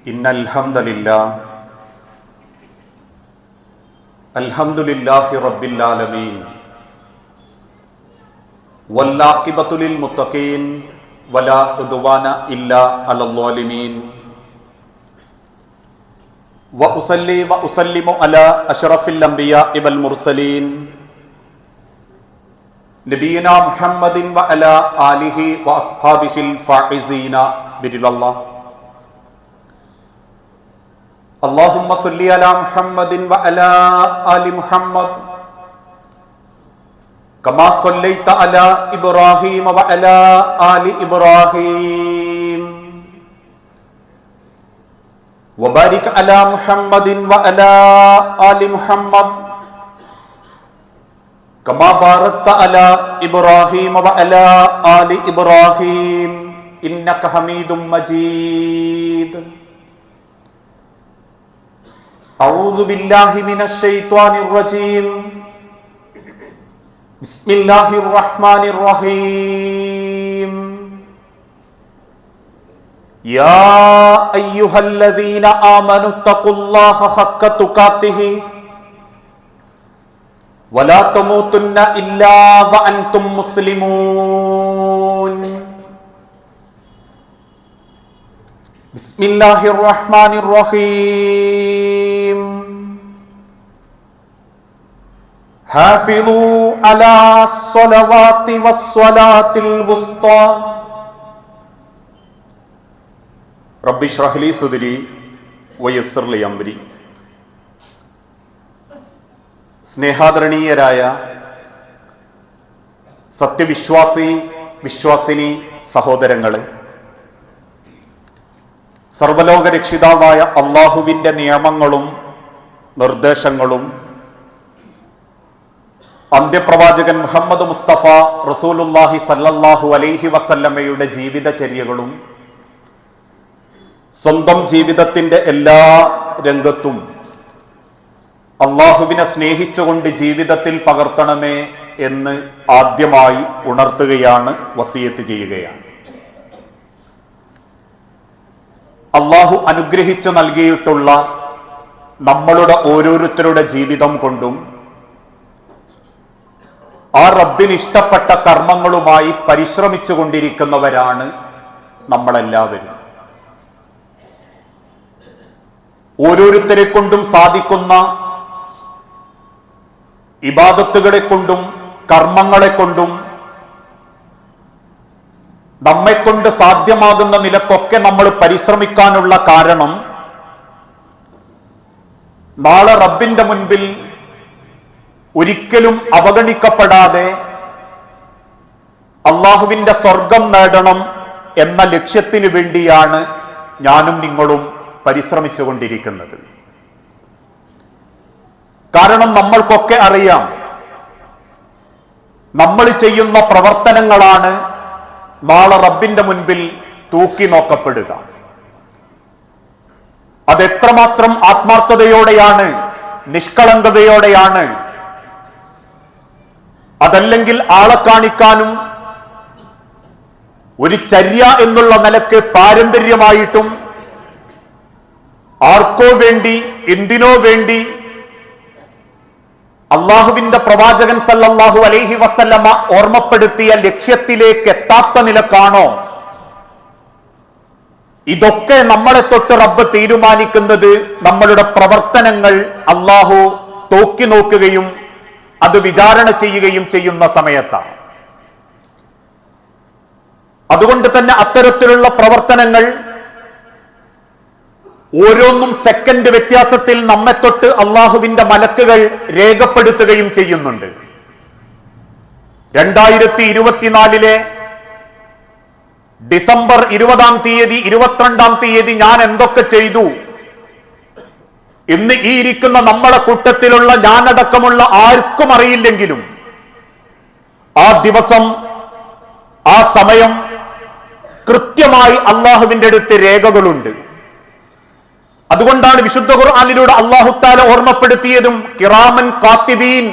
ഇന്നൽ ഹംദലില്ലാഹി റബ്ബിൽ ആലമീൻ വല്ലാഖിബത്തു ലിൽ മുത്തഖീൻ വലാ ഉദ്വാന ഇല്ലാ അലൽ ളാലിമീൻ വഉസല്ലി വഉസല്ലിമു അലാ അഷ്റഫിൽ അംബിയാഇ വൽ മുർസലീൻ നബിയിനാ മുഹമ്മദിൻ വഅലാ ആലിഹി വഅസ്ഹാബിഹിൽ ഫായിസീന ബിരില്ലാഹ്. അല്ലാഹുമ്മ സ്വല്ലി അലാ മുഹമ്മദിൻ വഅലാ ആലി മുഹമ്മദ് കമാ സ്വല്ലൈത അലാ ഇബ്രാഹീമ വഅലാ ആലി ഇബ്രാഹീം വബാരിക് അലാ മുഹമ്മദിൻ വഅലാ ആലി മുഹമ്മദ് കമാ ബാറക്ത അലാ ഇബ്രാഹീമ വഅലാ ആലി ഇബ്രാഹീം ഇന്നക ഹമീദും മജീദ്. അഊദു ബില്ലാഹി മിനശ് ശൈത്വാനിർ റജീം. ബിസ്മില്ലാഹിർ റഹ്മാനിർ റഹീം. യാ അയ്യുഹല്ലദീന ആമനു തഖുല്ലാഹ ഹഖ്ക തുഖാതിഹി വലാ തമൂതുന്ന ഇല്ലാ വഅൻതും മുസ്ലിമൂൻ. ബിസ്മില്ലാഹിർ റഹ്മാനിർ റഹീം. ഹാഫിളൂ അലാ സ്വലവാതി വസ്സലാത്തിൽ വുസ്താ. റബ്ബി ഇശ്റഹ് ലി സദ്രി വയസ്സിർ ലി അംരി. സ്നേഹാദരണീയരായ വിശ്വാസിനി സഹോദരങ്ങളെ, സർവലോക രക്ഷിതാവായ അള്ളാഹുവിൻ്റെ നിയമങ്ങളും നിർദ്ദേശങ്ങളും അന്ത്യപ്രവാചകൻ മുഹമ്മദ് മുസ്തഫ റസൂലുള്ളാഹി സല്ലല്ലാഹു അലൈഹി വസല്ലമയുടെ ജീവിതചര്യകളും സ്വന്തം ജീവിതത്തിൻ്റെ എല്ലാ രംഗത്തും അള്ളാഹുവിനെ സ്നേഹിച്ചുകൊണ്ട് ജീവിതത്തിൽ പകർത്തണമേ എന്ന് ആദ്യമായി ഉണർത്തുകയാണ്, വസിയത്ത് ചെയ്യുകയാണ്. അള്ളാഹു അനുഗ്രഹിച്ചു നൽകിയിട്ടുള്ള നമ്മളുടെ ഓരോരുത്തരുടെ ജീവിതം കൊണ്ടും ആ റബ്ബിന് ഇഷ്ടപ്പെട്ട കർമ്മങ്ങളുമായി പരിശ്രമിച്ചു കൊണ്ടിരിക്കുന്നവരാണ് നമ്മളെല്ലാവരും. ഓരോരുത്തരെ കൊണ്ടും സാധിക്കുന്ന ഇബാദത്തുകളെ കൊണ്ടും കർമ്മങ്ങളെ കൊണ്ടും നമ്മെക്കൊണ്ട് സാധ്യമാകുന്ന നിലക്കൊക്കെ നമ്മൾ പരിശ്രമിക്കാനുള്ള കാരണം നാളെ റബ്ബിന്റെ മുൻപിൽ ഒരിക്കലും അവഗണിക്കപ്പെടാതെ അള്ളാഹുവിന്റെ സ്വർഗം നേടണം എന്ന ലക്ഷ്യത്തിന് വേണ്ടിയാണ് ഞാനും നിങ്ങളും പരിശ്രമിച്ചു കൊണ്ടിരിക്കുന്നത്. കാരണം നമ്മൾക്കൊക്കെ അറിയാം, നമ്മൾ ചെയ്യുന്ന പ്രവർത്തനങ്ങളാണ് നാളെ റബ്ബിന്റെ മുൻപിൽ തൂക്കി നോക്കപ്പെടുക. അതെത്രമാത്രം ആത്മാർത്ഥതയോടെയാണ്, നിഷ്കളങ്കതയോടെയാണ്, അതല്ലെങ്കിൽ ആളെ കാണിക്കാനും ഒരു ചര്യ എന്നുള്ള നിലക്ക് പാരമ്പര്യമായിട്ടും ആർക്കോ വേണ്ടി, എന്തിനോ വേണ്ടി അള്ളാഹുവിന്റെ പ്രവാചകൻ സല്ലല്ലാഹു അലൈഹി വസല്ലമ ഓർമ്മപ്പെടുത്തിയ ലക്ഷ്യത്തിലേക്ക് എത്താത്ത നിലക്കാണോ ഇതൊക്കെ നമ്മളെ തൊട്ട് റബ്ബ് തീരുമാനിക്കുന്നത്? നമ്മളുടെ പ്രവർത്തനങ്ങൾ അള്ളാഹു തോക്കി നോക്കുകയും അത് വിചാരണ ചെയ്യുകയും ചെയ്യുന്ന സമയത്താണ്. അതുകൊണ്ട് തന്നെ അത്തരത്തിലുള്ള പ്രവർത്തനങ്ങൾ ഓരോന്നും സെക്കൻഡ് വ്യത്യാസത്തിൽ നമ്മെ തൊട്ട് അള്ളാഹുവിന്റെ മലക്കുകൾ രേഖപ്പെടുത്തുകയും ചെയ്യുന്നുണ്ട്. 2024 ഡിസംബർ 20-ാം തീയതി 22-ാം തീയതി ഞാൻ എന്തൊക്കെ ചെയ്തു, ഇന്ന് ഈ ഇരിക്കുന്ന നമ്മളെ കൂട്ടത്തിലുള്ള ഞാനടക്കമുള്ള ആർക്കും അറിയില്ലെങ്കിലും ആ ദിവസം, ആ സമയം കൃത്യമായി അള്ളാഹുവിന്റെ അടുത്ത് രേഖകളുണ്ട്. അതുകൊണ്ടാണ് വിശുദ്ധ ഖുർആനിലൂടെ അല്ലാഹു തആല ഓർമ്മപ്പെടുത്തിയതും കിറാമൻ കാത്തിബീൻ,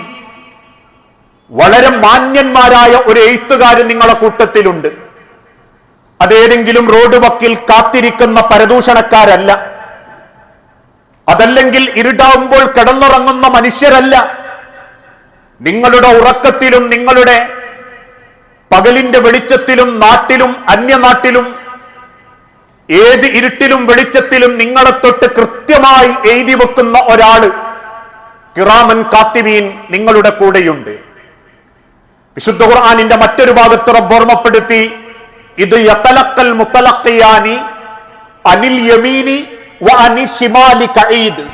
വളരെ മാന്യന്മാരായ ഒരു എഴുത്തുകാരൻ നിങ്ങളെ കൂട്ടത്തിലുണ്ട്. അതേതെങ്കിലും റോഡ് വക്കിൽ കാത്തിരിക്കുന്ന പരദൂഷണക്കാരല്ല. അതല്ലെങ്കിൽ ഇരുടാവുമ്പോൾ കിടന്നുറങ്ങുന്ന മനുഷ്യരല്ല. നിങ്ങളുടെ ഉറക്കത്തിലും നിങ്ങളുടെ പകലിന്റെ വെളിച്ചത്തിലും നാട്ടിലും അന്യനാട്ടിലും ഏത് ഇരുട്ടിലും വെളിച്ചത്തിലും നിങ്ങളെ തൊട്ട് കൃത്യമായി എഴുതി വെക്കുന്ന ഒരാള് കിറാമൻ കാത്തിബീൻ നിങ്ങളുടെ കൂടെയുണ്ട്. വിശുദ്ധ ഖുർആനിന്റെ മറ്റൊരു ഭാഗത്ത് റബ്ബ് ഓർമ്മപ്പെടുത്തി, ഇത് യതലഖൽ മുതലഖിയാനി അനിൽ യമീനി വ അനി ശിമാലി കഈദ്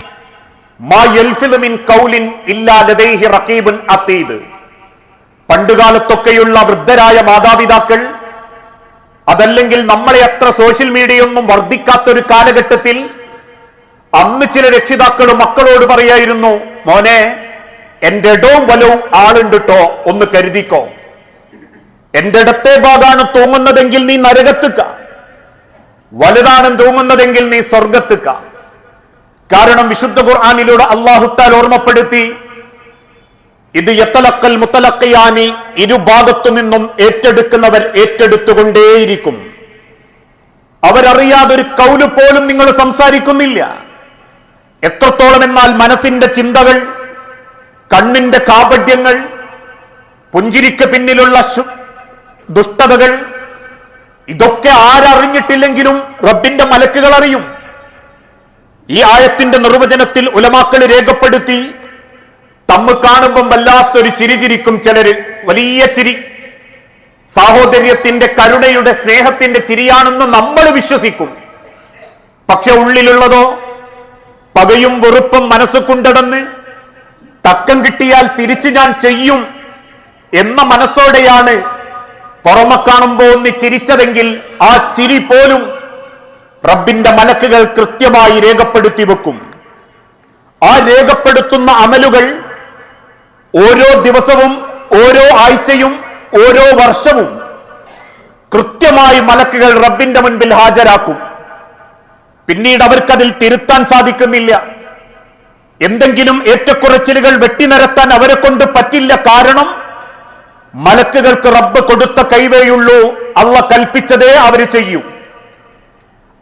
മാ യൽഫിദു മിൻ ഖൗലിൻ ഇല്ലാ ലദൈഹി റഖീബുൻ അതീദ്. പണ്ടുകാലത്തൊക്കെയുള്ള വൃദ്ധരായ മാതാപിതാക്കൾ, അതല്ലെങ്കിൽ നമ്മളെ അത്ര സോഷ്യൽ മീഡിയയൊന്നും വർദ്ധിക്കാത്തൊരു കാലഘട്ടത്തിൽ അന്ന് ചില രക്ഷിതാക്കൾ മക്കളോട് പറയായിരുന്നു, മോനെ എന്റെ ഇടവും വലവും ആളുണ്ട് ട്ടോ, ഒന്ന് കരുതിക്കോ. എന്റെ ഇടത്തെ ഭാഗമാണ് തൂങ്ങുന്നതെങ്കിൽ നീ നരകത്തുക, വലുതാണ് തൂങ്ങുന്നതെങ്കിൽ നീ സ്വർഗത്തുക. കാരണം വിശുദ്ധ ഖുർആനിലൂടെ അല്ലാഹു തആല ഓർമ്മപ്പെടുത്തി, ഇത് യതലഖൽ മുതലഖിയാനി, ഇരുഭാഗത്തു നിന്നും ഏറ്റെടുക്കുന്നവർ ഏറ്റെടുത്തുകൊണ്ടേയിരിക്കും. അവരറിയാതൊരു കൗല് പോലും നിങ്ങൾ സംസാരിക്കുന്നില്ല. എത്രത്തോളം എന്നാൽ മനസ്സിന്റെ ചിന്തകൾ, കണ്ണിന്റെ കാപട്യങ്ങൾ, പുഞ്ചിരിക്ക് പിന്നിലുള്ള ദുഷ്ടതകൾ, ഇതൊക്കെ ആരറിഞ്ഞിട്ടില്ലെങ്കിലും റബ്ബിന്റെ മലക്കുകൾ അറിയും. ഈ ആയത്തിന്റെ നിർവചനത്തിൽ ഉലമാക്കൾ രേഖപ്പെടുത്തി, തമ്മ് കാണുമ്പം വല്ലാത്തൊരു ചിരി ചിരിക്കും ചിലര്, വലിയ ചിരി, സാഹോദര്യത്തിന്റെ കരുണയുടെ സ്നേഹത്തിന്റെ ചിരിയാണെന്ന് നമ്മൾ വിശ്വസിക്കും. പക്ഷെ ഉള്ളിലുള്ളതോ പകയും വെറുപ്പും മനസ്സ് കൊണ്ടടന്ന് തക്കം കിട്ടിയാൽ തിരിച്ചു ഞാൻ ചെയ്യും എന്ന മനസ്സോടെയാണ് പുറമെ കാണുമ്പോ ഒന്ന് ചിരിച്ചതെങ്കിൽ ആ ചിരി പോലും റബ്ബിന്റെ മലക്കുകൾ കൃത്യമായി രേഖപ്പെടുത്തി വെക്കും. ആ രേഖപ്പെടുത്തുന്ന അമലുകൾ ഓരോ ദിവസവും, ഓരോ ആഴ്ചയും, ഓരോ വർഷവും കൃത്യമായി മലക്കുകൾ റബ്ബിന്റെ മുൻപിൽ ഹാജരാക്കും. പിന്നീട് അവർക്കതിൽ തിരുത്താൻ സാധിക്കുന്നില്ല. എന്തെങ്കിലും ഏറ്റക്കുറച്ചിലുകൾ വെട്ടിനിരത്താൻ അവരെ കൊണ്ട് പറ്റില്ല. കാരണം മലക്കുകൾക്ക് റബ്ബ് കൊടുത്ത കൈവേയുള്ളൂ, അള്ളാഹ് കൽപ്പിച്ചതേ അവര് ചെയ്യൂ.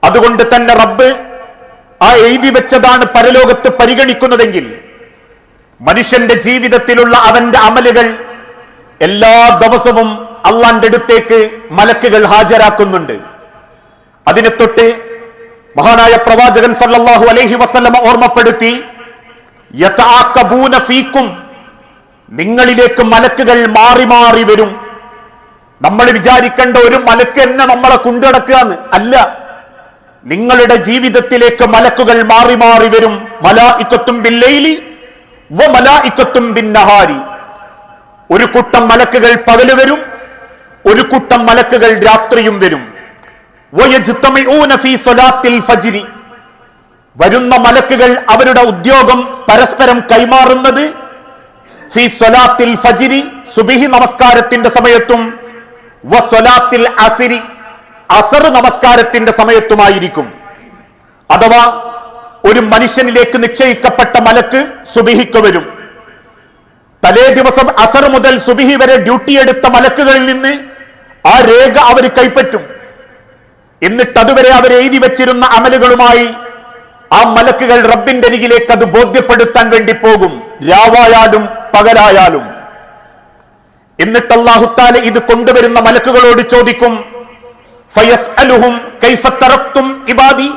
അതുകൊണ്ട് തന്നെ റബ്ബ് ആ എഴുതി വെച്ചതാണ് പരലോകത്ത് പരിഗണിക്കുന്നതെങ്കിൽ മനുഷ്യന്റെ ജീവിതത്തിലുള്ള അവന്റെ അമലുകൾ എല്ലാ ദിവസവും അള്ളാന്റെ അടുത്തേക്ക് മലക്കുകൾ ഹാജരാക്കുന്നുണ്ട്. അതിനെ തൊട്ട് മഹാനായ പ്രവാചകൻ സല്ലല്ലാഹു അലൈഹി വസല്ലമ ഓർമ്മപ്പെടുത്തി, യതആഖബൂന ഫീക്കും, നിങ്ങളിലേക്ക് മലക്കുകൾ മാറി മാറി വരും. നമ്മൾ വിചാരിക്കേണ്ട ഒരു മലക്ക് തന്നെ നമ്മളെ കൊണ്ടുനടക്കുകയെന്ന് അല്ല. നിങ്ങളുടെ ജീവിതത്തിലേക്ക് മലക്കുകൾ മാറി മാറി വരും. മലായികത്തും ബില്ലൈലി വ മലായികത്തും ബിന്നഹാരി. ഒരു കൂട്ടം മലക്കുകൾ പകല് വരും, ഒരു കൂട്ടം മലക്കുകൾ രാത്രിയും വരും. വയജ്തമിഊന ഫീ സ്വലാത്തിൽ ഫജ്രി. വരുന്ന മലക്കുകൾ അവരുടെ ഉദ്യോഗം പരസ്പരം കൈമാറുന്നത് ഫീ സ്വലാത്തിൽ ഫജ്രി, സുബ്ഹി നമസ്കാരത്തിന്റെ സമയത്തും, വ സ്വലാത്തിൽ അസ്രി, അസർ നമസ്കാരത്തിന്റെ സമയത്തുമായിരിക്കും. അഥവാ ഒരു മനുഷ്യനിലേക്ക് നിശ്ചയിക്കപ്പെട്ട മലക്ക് സുബ്ഹിക്ക് വരും. തലേ ദിവസം അസർ മുതൽ സുബ്ഹി വരെ ഡ്യൂട്ടി എടുത്ത മലക്കുകളിൽ നിന്ന് ആ രേഖ അവർ കൈപ്പറ്റും. എന്നിട്ട് അതുവരെ അവർ എഴുതി വെച്ചിരുന്ന അമലുകളുമായി ആ മലക്കുകൾ റബ്ബിന്റെ അരികിലേക്ക് അത് ബോധ്യപ്പെടുത്താൻ വേണ്ടി പോകും, രാവായാലും പകലായാലും. എന്നിട്ട് അല്ലാഹു തആല ഇത് കൊണ്ടുവരുന്ന മലക്കുകളോട് ചോദിക്കും, ഫയസ്അലുഹും കൈഫ തറക്തും ഇബാദി,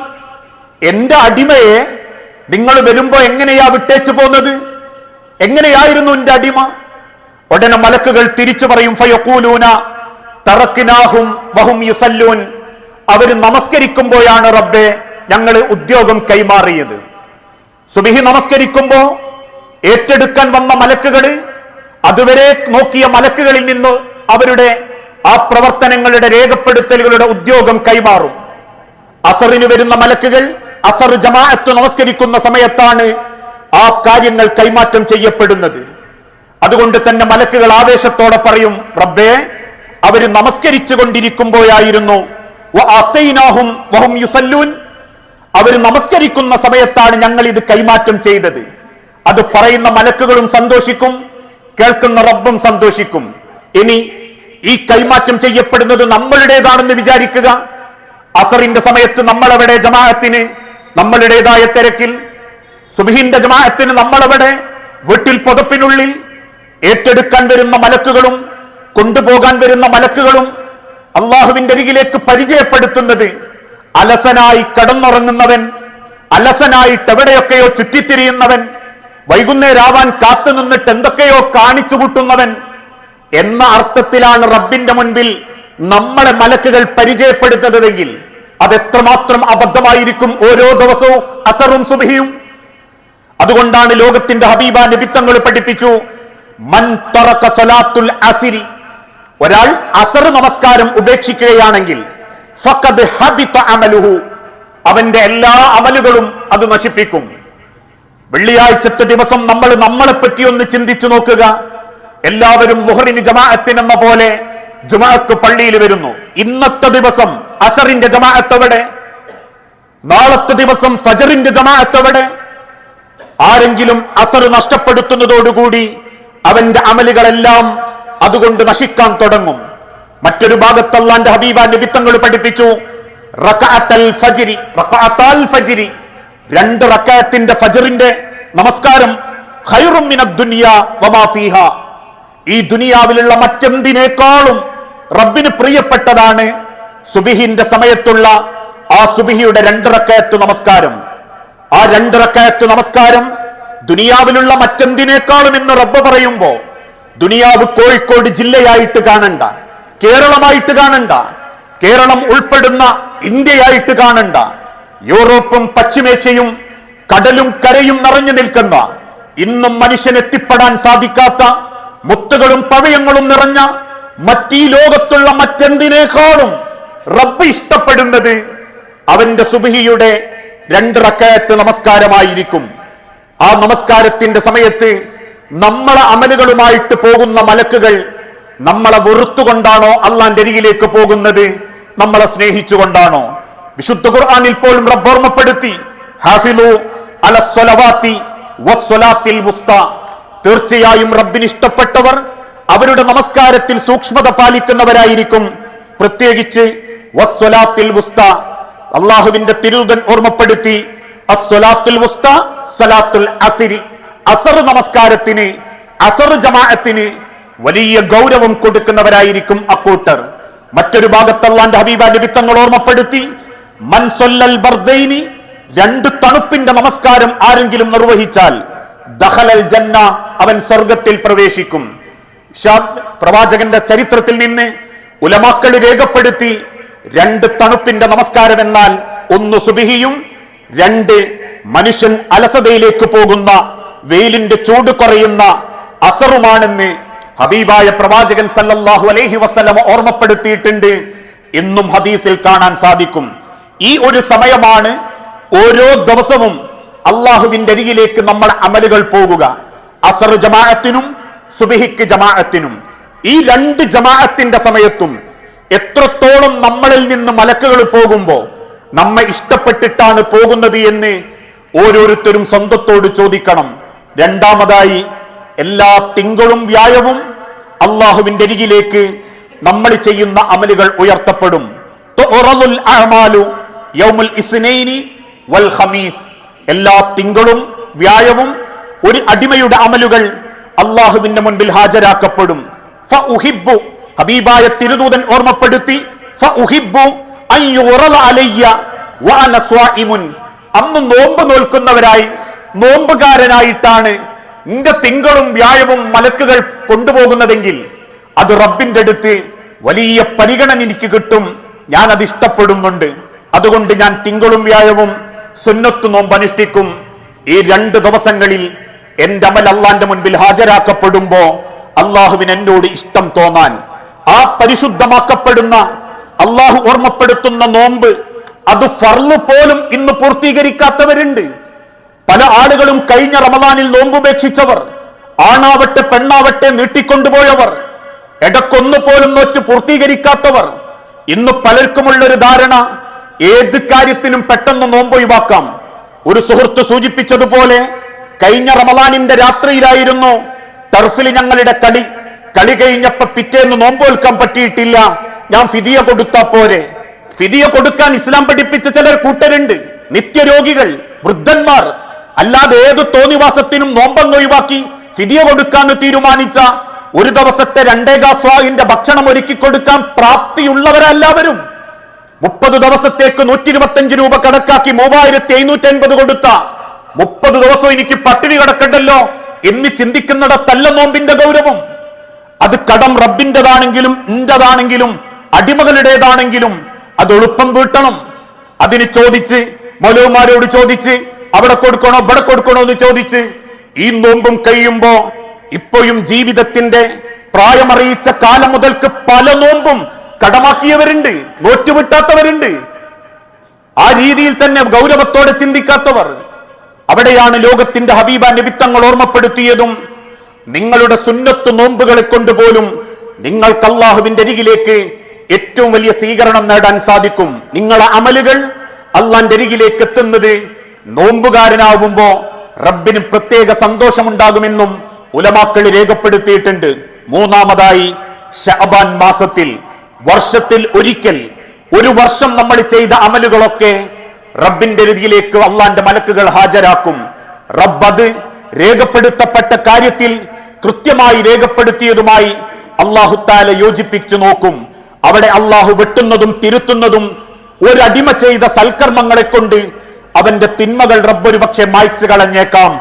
എന്റെ അടിമയെ നിങ്ങൾ വരുമ്പോ എങ്ങനെയാ വിട്ടേച്ചു പോന്നത്? എങ്ങനെയായിരുന്നു എന്റെ അടിമ? ഉടനെ മലക്കുകൾ തിരിച്ചു പറയും, ഫയഖൂലൂന തറക്നാഹും വഹും യുസല്ലൂൻ, അവർ നമസ്കരിക്കുമ്പോഴാണ് റബ്ബേ ഞങ്ങൾ ഉദ്യോഗം കൈമാറിയത്. സുബ്ഹി നമസ്കരിക്കുമ്പോ ഏറ്റെടുക്കാൻ വന്ന മലക്കുകൾ അതുവരെ നോക്കിയ മലക്കുകളിൽ നിന്ന് അവരുടെ ആ പ്രവർത്തനങ്ങളുടെ രേഖപ്പെടുത്തലുകളുടെ ഉദ്യോഗം കൈമാറും. അസറിന് വരുന്ന മലക്കുകൾ അസർ ജമാഅത്ത് നമസ്കരിക്കുന്ന സമയത്താണ് ആ കാര്യങ്ങൾ കൈമാറ്റം ചെയ്യപ്പെടുന്നത്. അതുകൊണ്ട് തന്നെ മലക്കുകൾ ആവേശത്തോടെ പറയും, റബ്ബേ അവര് നമസ്കരിച്ചു കൊണ്ടിരിക്കുമ്പോഴായിരുന്നു വഹും യുസല്ലൂൻ, അവർ നമസ്കരിക്കുന്ന സമയത്താണ് ഞങ്ങൾ ഇത് കൈമാറ്റം ചെയ്തത്. അത് പറയുന്ന മലക്കുകളും സന്തോഷിക്കും, കേൾക്കുന്ന റബ്ബും സന്തോഷിക്കും. ഇനി ഈ കൈമാറ്റം ചെയ്യപ്പെടുന്നത് നമ്മളുടേതാണെന്ന് വിചാരിക്കുക. അസറിന്റെ സമയത്ത് നമ്മളെവിടെ ജമാഅത്തിന് നമ്മളുടേതായ തിരക്കിൽ, സുബ്ഹിന്റെ ജമാഅത്തിന് നമ്മളവിടെ വീട്ടിൽ പുതപ്പിനുള്ളിൽ ഏറ്റെടുക്കാൻ വരുന്ന മലക്കുകളും കൊണ്ടുപോകാൻ വരുന്ന മലക്കുകളും അള്ളാഹുവിന്റെ അരികിലേക്ക് പരിചയപ്പെടുത്തുന്നത് അലസനായി കിടന്നുറങ്ങുന്നവൻ, അലസനായിട്ട് എവിടെയൊക്കെയോ ചുറ്റിത്തിരിയുന്നവൻ, വൈകുന്നേരാവാൻ കാത്തു നിന്നിട്ട് എന്തൊക്കെയോ കാണിച്ചു കൂട്ടുന്നവൻ എന്ന അർത്ഥത്തിലാണ് റബ്ബിന്റെ മുൻപിൽ നമ്മളെ മലക്കുകൾ പരിചയപ്പെടുത്തുന്നതെങ്കിൽ അതെത്രമാത്രം അബദ്ധമായിരിക്കും ഓരോ ദിവസവും അസറും സുബ്ഹിയും. അതുകൊണ്ടാണ് ലോകത്തിന്റെ ഹബീബ നബി തങ്ങൾ പഠിപ്പിച്ചു, മൻ തറക സലാത്തുൽ അസ്രി, ഒരാൾ അസർ നമസ്കാരം ഉപേക്ഷിക്കുകയാണെങ്കിൽ ഫഖദ് ഹബിത അമലുഹു, അവന്റെ എല്ലാ അമലുകളും അത് നശിപ്പിക്കും. വെള്ളിയാഴ്ചത്തെ ദിവസം നമ്മൾ നമ്മളെ പറ്റി ഒന്ന് ചിന്തിച്ചു നോക്കുക. എല്ലാവരും ളുഹറിന് ജമാഅത്തിനെന്ന പോലെ ജുമുഅക്ക് പള്ളിയിൽ വരുന്നു. ഇന്നത്തെ ദിവസം അസറിന്റെ ജമാഅത്ത് എവിടെ? നാളത്തെ ദിവസം ഫജറിന്റെ ജമാഅത്ത് എവിടെ? ആരെങ്കിലും അസർ നഷ്ടപ്പെടുത്തുന്നതോടുകൂടി അവന്റെ അമലുകളെല്ലാം അതുകൊണ്ട് നശിക്കാൻ തുടങ്ങും. മറ്റൊരു ഭാഗത്ത് അല്ലാഹുവിന്റെ ഹബീബ നബി തങ്ങൾ പഠിപ്പിച്ചു, റകഅത്തൽ ഫജ്രി, 2 റകഅത്തിന്റെ ഫജ്റിന്റെ നമസ്കാരം ഖൈറും മിനദ് ദുനിയ വമാ ഫീഹാ, ഈ ദുനിയാവിലുള്ള മറ്റെന്തിനേക്കാളും റബ്ബിന് പ്രിയപ്പെട്ടതാണ് സുബ്ഹിന്റെ സമയത്തുള്ള ആ സുബ്ഹിയുടെ 2 റകഅത്ത് നമസ്കാരം. ആ 2 റകഅത്ത് നമസ്കാരം ദുനിയാവിലുള്ള മറ്റെന്തിനേക്കാളും എന്ന് റബ്ബ് പറയുമ്പോ ദുനിയാവ് കോഴിക്കോട് ജില്ലയായിട്ട് കാണണ്ട, കേരളമായിട്ട് കാണണ്ട, കേരളം ഉൾപ്പെടുന്ന ഇന്ത്യയായിട്ട് കാണണ്ട, യൂറോപ്പും പശ്ചിമേഷ്യയും കടലും കരയും നിറഞ്ഞു നിൽക്കുന്ന, ഇന്നും മനുഷ്യൻ എത്തിപ്പെടാൻ സാധിക്കാത്ത മുത്തുകളും പവയങ്ങളും നിറഞ്ഞ മറ്റീ ലോകത്തുള്ള മറ്റെന്തിനേക്കാളും റബ്ബ് ഇഷ്ടപ്പെടുന്നത് അവന്റെ സുബ്ഹിയുടെ 2 റകഅത്ത് നമസ്കാരമായിരിക്കും. ആ നമസ്കാരത്തിന്റെ സമയത്ത് നമ്മളെ അമലുകളുമായിട്ട് പോകുന്ന മലക്കുകൾ നമ്മളെ വെറുത്തുകൊണ്ടാണോ അള്ളാന്റെ അരികിലേക്ക് പോകുന്നത്, നമ്മളെ സ്നേഹിച്ചുകൊണ്ടാണോ? വിശുദ്ധ ഖുർആനിൽ പോലും റബ്ബ് ഓർമ്മപ്പെടുത്തി, ഹാഫിളു അലസ്സലവാത്തി വസ്സലാത്തിൽ വുസ്ത, തീർച്ചയായും റബ്ബിന് ഇഷ്ടപ്പെട്ടവർ അവരുടെ നമസ്കാരത്തിൽ സൂക്ഷ്മത പാലിക്കുന്നവരായിരിക്കും. പ്രത്യേകിച്ച് വസ്സലാത്തിൽ വുസ്ത, അള്ളാഹുവിന്റെ തിരുദൻ ഓർമ്മപ്പെടുത്തി, അസ്സലാത്തുൽ വുസ്ത സലാത്തുൽ അസ്രി, അസർ നമസ്കാരത്തിന്, അസർ ജമാഅത്തിന് വലിയ ഗൗരവം കൊടുക്കുന്നവരായിരിക്കും അക്കൂട്ടർ. മറ്റൊരു ഭാഗത്ത് അല്ലാഹുവിന്റെ ഹബീബ നബി തങ്ങൾ ഓർമ്മപ്പെടുത്തി, മൻ സല്ലൽ ബർദൈനി, 2 തണുപ്പിന്റെ നമസ്കാരം ആരെങ്കിലും നിർവഹിച്ചാൽ ദഖലൽ ജന്ന, അവൻ സ്വർഗത്തിൽ പ്രവേശിക്കും. പ്രവാചകന്റെ ചരിത്രത്തിൽ നിന്ന് ഉലമാക്കൾ രേഖപ്പെടുത്തി, 2 തണുപ്പിന്റെ നമസ്കാരം എന്നാൽ 1 സുബ്ഹിയും 2 മനുഷ്യൻ അലസതയിലേക്ക് പോകുന്ന, വെയിലിന്റെ ചൂട് കുറയുന്ന അസറുമാണെന്ന് ഹബീബായ പ്രവാചകൻ സല്ലല്ലാഹു അലൈഹി വസല്ലം ഓർമ്മപ്പെടുത്തിയിട്ടുണ്ട്. ഇന്നും ഹദീസിൽ കാണാൻ സാധിക്കും. ഈ ഒരു സമയമാണ് ഓരോ ദിവസവും അള്ളാഹുവിന്റെ അരികിലേക്ക് നമ്മൾ അമലുകൾ പോകുക. അസർ ജമാഅത്തിനും സുബ്ഹിക്ക് ജമാഅത്തിനും, ഈ 2 ജമാഅത്തിന്റെ സമയത്തും എത്രത്തോളം നമ്മളിൽ നിന്ന് മലക്കുകൾ പോകുമ്പോ നമ്മെ ഇഷ്ടപ്പെട്ടിട്ടാണ് പോകുന്നത് എന്ന് ഓരോരുത്തരും സ്വന്തത്തോട് ചോദിക്കണം. രണ്ടാമതായി, എല്ലാ തിങ്കളും വ്യാഴവും അള്ളാഹുവിന്റെ അരികിലേക്ക് നമ്മൾ ചെയ്യുന്ന അമലുകൾ ഉയർത്തപ്പെടും. തുറലുൽ അഅമാലു യൗമുൽ ഇസ്നൈനി വൽ ഖമീസ്, എല്ലാ തിങ്കളും വ്യാഴവും ഒരു അടിമയുടെ അമലുകൾ അള്ളാഹുവിന്റെ മുൻപിൽ ഹാജരാക്കപ്പെടും. ഫഉഹിബ്ബു, ഹബീബായ തിരുദൂതൻ ഓർമ്മപ്പെടുത്തി, ഫഉഹിബ്ബു അൻ യുറല അലയ്യ വഅന സ്വാഇമുൻ, അന്ന് നോമ്പ് നോൽക്കുന്നവരായി, നോമ്പുകാരനായിട്ടാണ് നിന്റെ തിങ്കളും വ്യാഴവും മലക്കുകൾ കൊണ്ടുപോകുന്നതെങ്കിൽ അത് റബ്ബിന്റെ അടുത്ത് വലിയ പരിഗണന എനിക്ക് കിട്ടും, ഞാൻ അത് ഇഷ്ടപ്പെടുന്നുണ്ട്. അതുകൊണ്ട് ഞാൻ തിങ്കളും വ്യാഴവും സുന്നത്ത് നോമ്പ് അനുഷ്ഠിക്കും. ഈ 2 ദിവസങ്ങളിൽ എന്റെ അമൽ അള്ളാന്റെ മുൻപിൽ ഹാജരാക്കപ്പെടുമ്പോ അള്ളാഹുവിന് എന്നോട് ഇഷ്ടം തോന്നാൻ, ആ പരിശുദ്ധമാക്കപ്പെടുന്ന അള്ളാഹു ഓർമ്മപ്പെടുത്തുന്ന നോമ്പ്, അത് ഫർള് പോലും ഇന്ന് പൂർത്തീകരിക്കാത്തവരുണ്ട്. പല ആളുകളും കഴിഞ്ഞ റമദാനിൽ നോമ്പുപേക്ഷിച്ചവർ, ആണാവട്ടെ പെണ്ണാവട്ടെ നീട്ടിക്കൊണ്ടുപോയവർ, ഇടക്കൊന്നു പോലും നോറ്റ് പൂർത്തീകരിക്കാത്തവർ. ഇന്ന് പലർക്കുമുള്ളൊരു ധാരണ, ഏത് കാര്യത്തിനും പെട്ടെന്ന് നോമ്പ് ഒഴിവാക്കാം. ഒരു സുഹൃത്ത് സൂചിപ്പിച്ചതുപോലെ കഴിഞ്ഞ റമദാനിന്റെ രാത്രിയിലായിരുന്നു ടർഫിൽ ഞങ്ങളുടെ കളി കഴിഞ്ഞപ്പോ പിറ്റേന്ന് നോമ്പ് വെൽക്കാൻ പറ്റിയിട്ടില്ല, ഞാൻ ഫിദിയ കൊടുത്താ പോരെ. ഫിദിയ കൊടുക്കാൻ ഇസ്ലാം പഠിപ്പിച്ച ചിലർ കൂട്ടരുണ്ട്, നിത്യരോഗികൾ, വൃദ്ധന്മാർ, അല്ലാതെ ഏത് തോന്നിവാസത്തിനും നോമ്പങ്ങ് ഒഴിവാക്കി ഫിദിയ കൊടുക്കാന്ന് തീരുമാനിച്ച ഒരു ദിവസത്തെ 2 ഗാസ്വാഹിന്റെ ഭക്ഷണം ഒരുക്കി കൊടുക്കാൻ പ്രാപ്തിയുള്ളവരെല്ലാവരും 30 ദിവസത്തേക്ക് 125 രൂപ കണക്കാക്കി 3750 കൊടുത്ത 30 ദിവസവും എനിക്ക് പട്ടിണി കിടക്കണ്ടല്ലോ എന്ന് ചിന്തിക്കുന്നിടത്തല്ല നോമ്പിന്റെ ഗൗരവം. അത് കടം റബ്ബിൻ്റെതാണെങ്കിലും ഇന്റേതാണെങ്കിലും അടിമകളുടേതാണെങ്കിലും അത് എളുപ്പം വീട്ടണം. അതിന് ചോദിച്ച് മൗലവിമാരോട് ചോദിച്ച് അവിടെ കൊടുക്കണോ ഇവിടെ കൊടുക്കണോ എന്ന് ചോദിച്ച് ഈ നോമ്പും കഴിയുമ്പോ ഇപ്പോഴും ജീവിതത്തിന്റെ പ്രായമറിയിച്ച കാലം മുതൽക്ക് പല നോമ്പും കടമാക്കിയവരുണ്ട്, നോറ്റുവിട്ടാത്തവരുണ്ട്. ആ രീതിയിൽ തന്നെ ഗൗരവത്തോടെ ചിന്തിക്കാത്തവർ. അവിടെയാണ് ലോകത്തിന്റെ ഹബീബ നബി തങ്ങൾ ഓർമ്മപ്പെടുത്തിയതും നിങ്ങളുടെ സുന്നത്ത് നോമ്പുകളെ കൊണ്ടുപോലും നിങ്ങൾക്ക് അള്ളാഹുവിന്റെ അരികിലേക്ക് ഏറ്റവും വലിയ സ്വീകരണം നേടാൻ സാധിക്കും. നിങ്ങളെ അമലുകൾ അള്ളാന്റെ അരികിലേക്ക് എത്തുന്നത് നോമ്പുകാരനാവുമ്പോ റബ്ബിന് പ്രത്യേക സന്തോഷമുണ്ടാകുമെന്നും ഉലമാക്കൾ രേഖപ്പെടുത്തിയിട്ടുണ്ട്. മൂന്നാമതായി ശഅബാൻ മാസത്തിൽ വർഷത്തിൽ ഒരിക്കൽ ഒരു വർഷം നമ്മൾ ചെയ്ത അമലുകളൊക്കെ റബ്ബിന്റെ അരികിലേക്ക് അള്ളാന്റെ മലക്കുകൾ ഹാജരാക്കും. റബ്ബ് അത് രേഖപ്പെടുത്തപ്പെട്ട കാര്യത്തിൽ കൃത്യമായി രേഖപ്പെടുത്തിയതുമായി അള്ളാഹു താല യോജിപ്പിച്ചു നോക്കും. അവിടെ അള്ളാഹു വെട്ടുന്നതും തിരുത്തുന്നതും ഒരടിമ ചെയ്ത സൽക്കർമ്മങ്ങളെ കൊണ്ട് അവന്റെ തിന്മകൾ റബ്ബൊരു പക്ഷെ മായ്ച്ചു കളഞ്ഞേക്കാം.